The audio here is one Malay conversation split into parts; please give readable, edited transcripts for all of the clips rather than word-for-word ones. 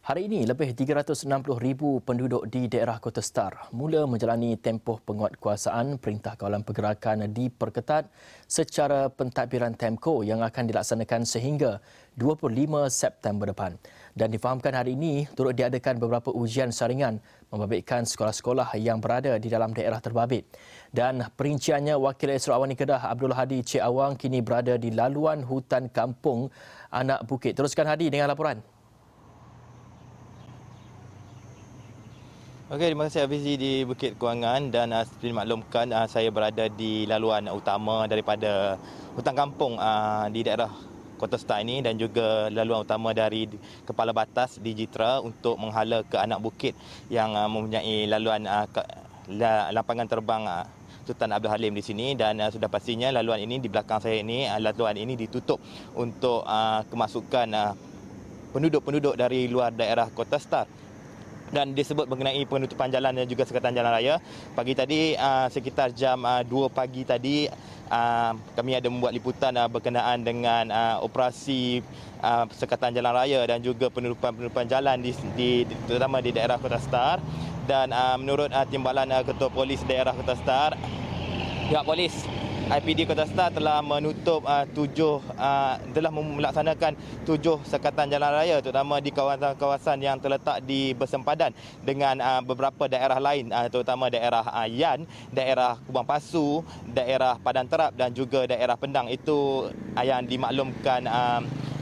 Hari ini, lebih 360,000 penduduk di daerah Kota Star mula menjalani tempoh penguatkuasaan Perintah Kawalan Pergerakan diperketat secara pentadbiran TEMCO yang akan dilaksanakan sehingga 25 September depan. Dan difahamkan hari ini turut diadakan beberapa ujian saringan membabitkan sekolah-sekolah yang berada di dalam daerah terbabit. Dan perinciannya, Wakil Esra Awani Kedah Abdul Hadi Cik Awang kini berada di laluan hutan kampung Anak Bukit. Teruskan Hadi dengan laporan. Okey, terima kasih Hafizi di Bukit Kewangan dan seperti dimaklumkan saya berada di laluan utama daripada hutan kampung di daerah Kota Star ini dan juga laluan utama dari Kepala Batas di Jitra untuk menghala ke Anak Bukit yang mempunyai laluan lapangan terbang Sultan Abdul Halim di sini dan sudah pastinya laluan ini di belakang saya ini laluan ini ditutup untuk kemasukan penduduk-penduduk dari luar daerah Kota Star. Dan disebut mengenai penutupan jalan dan juga sekatan jalan raya. Pagi tadi sekitar jam 2 pagi tadi kami ada membuat liputan berkenaan dengan operasi sekatan jalan raya dan juga penutupan jalan terutama di daerah Kota Star. Dan menurut timbalan Ketua Polis daerah Kota Star, pihak polis IPD Kota Star telah menutup telah melaksanakan 7 sekatan jalan raya terutama di kawasan-kawasan yang terletak di bersempadan dengan beberapa daerah lain terutama daerah Yan, daerah Kubang Pasu, daerah Padang Terap dan juga daerah Pendang. Itu yang dimaklumkan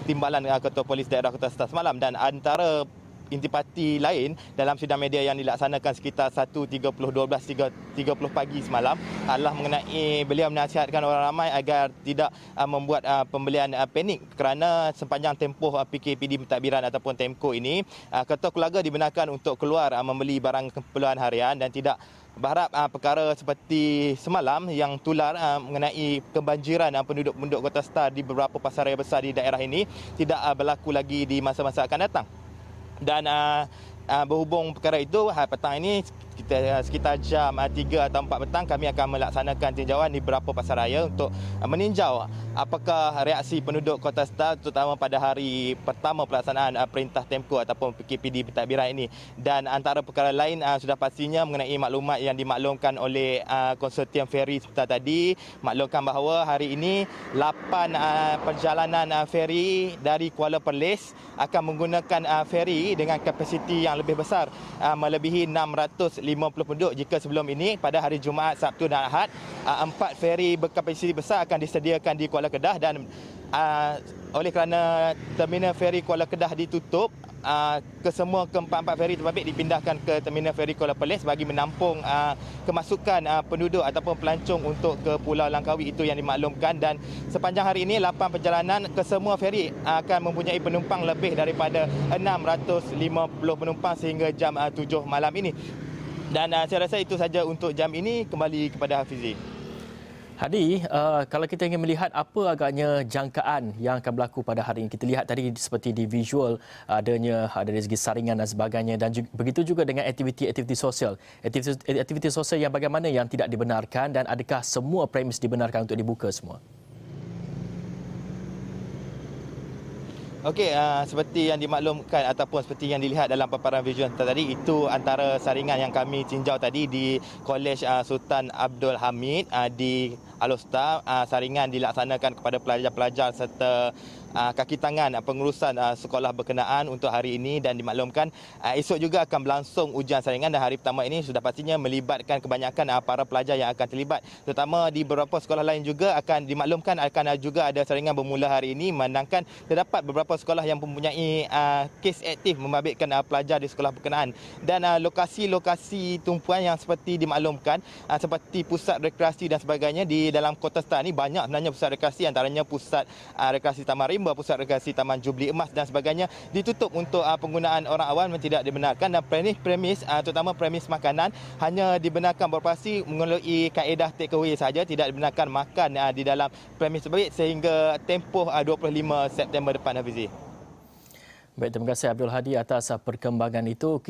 timbalan Ketua Polis daerah Kota Star semalam. Dan antara intipati lain dalam sidang media yang dilaksanakan sekitar 1.30 pagi semalam adalah mengenai beliau menasihatkan orang ramai agar tidak membuat pembelian panik kerana sepanjang tempoh PKPD pentadbiran ataupun TEMCO ini ketua keluarga dibenarkan untuk keluar membeli barang keperluan harian dan tidak berharap perkara seperti semalam yang tular mengenai kebanjiran penduduk-penduduk Kota Star di beberapa pasaraya besar di daerah ini tidak berlaku lagi di masa-masa akan datang. Dan berhubung perkara itu, petang ini sekitar jam 3 atau 4 petang kami akan melaksanakan tinjauan di beberapa pasaraya untuk meninjau apakah reaksi penduduk Kota Star terutama pada hari pertama pelaksanaan perintah TEMCO ataupun PKPD pentadbiran ini. Dan antara perkara lain sudah pastinya mengenai maklumat yang dimaklumkan oleh konsortium feri sebentar tadi, maklumkan bahawa hari ini 8 perjalanan feri dari Kuala Perlis akan menggunakan feri dengan kapasiti yang lebih besar melebihi 650 penduduk jika sebelum ini pada hari Jumaat, Sabtu dan Ahad 4 feri berkapasiti besar akan disediakan di Kuala Kedah dan oleh kerana terminal feri Kuala Kedah ditutup, keempat-empat feri terbabit dipindahkan ke terminal feri Kuala Perlis bagi menampung kemasukan penduduk ataupun pelancong untuk ke Pulau Langkawi. Itu yang dimaklumkan. Dan sepanjang hari ini 8 perjalanan ke semua feri akan mempunyai penumpang lebih daripada 650 penumpang sehingga jam 7 malam ini. Dan saya rasa itu saja untuk jam ini. Kembali kepada Hafizi. Hadi, kalau kita ingin melihat apa agaknya jangkaan yang akan berlaku pada hari ini. Kita lihat tadi seperti di visual ada dari segi saringan dan sebagainya dan begitu juga dengan aktiviti-aktiviti sosial. Aktiviti sosial yang bagaimana yang tidak dibenarkan dan adakah semua premis dibenarkan untuk dibuka semua? Okey, seperti yang dimaklumkan ataupun seperti yang dilihat dalam paparan visual tadi, itu antara saringan yang kami tinjau tadi di Kolej Sultan Abdul Hamid di Alostar. Saringan dilaksanakan kepada pelajar-pelajar serta kaki tangan pengurusan sekolah berkenaan untuk hari ini dan dimaklumkan esok juga akan berlangsung ujian saringan dan hari pertama ini sudah pastinya melibatkan kebanyakan para pelajar yang akan terlibat, terutama di beberapa sekolah lain juga akan dimaklumkan akan juga ada saringan bermula hari ini, menandangkan terdapat beberapa sekolah yang mempunyai kes aktif membabitkan pelajar di sekolah berkenaan. Dan lokasi-lokasi tumpuan yang seperti dimaklumkan seperti pusat rekreasi dan sebagainya di dalam Kota Star ini banyak sebenarnya pusat rekreasi, antaranya pusat rekreasi Taman Rimba, pusat rekreasi Taman Jubli Emas dan sebagainya ditutup untuk penggunaan orang awam yang tidak dibenarkan. Dan premis terutama premis makanan hanya dibenarkan beroperasi melalui kaedah take away saja, tidak dibenarkan makan di dalam premis tersebut sehingga tempoh 25 September depan, Hafizi. Baik, terima kasih Abdul Hadi atas perkembangan itu.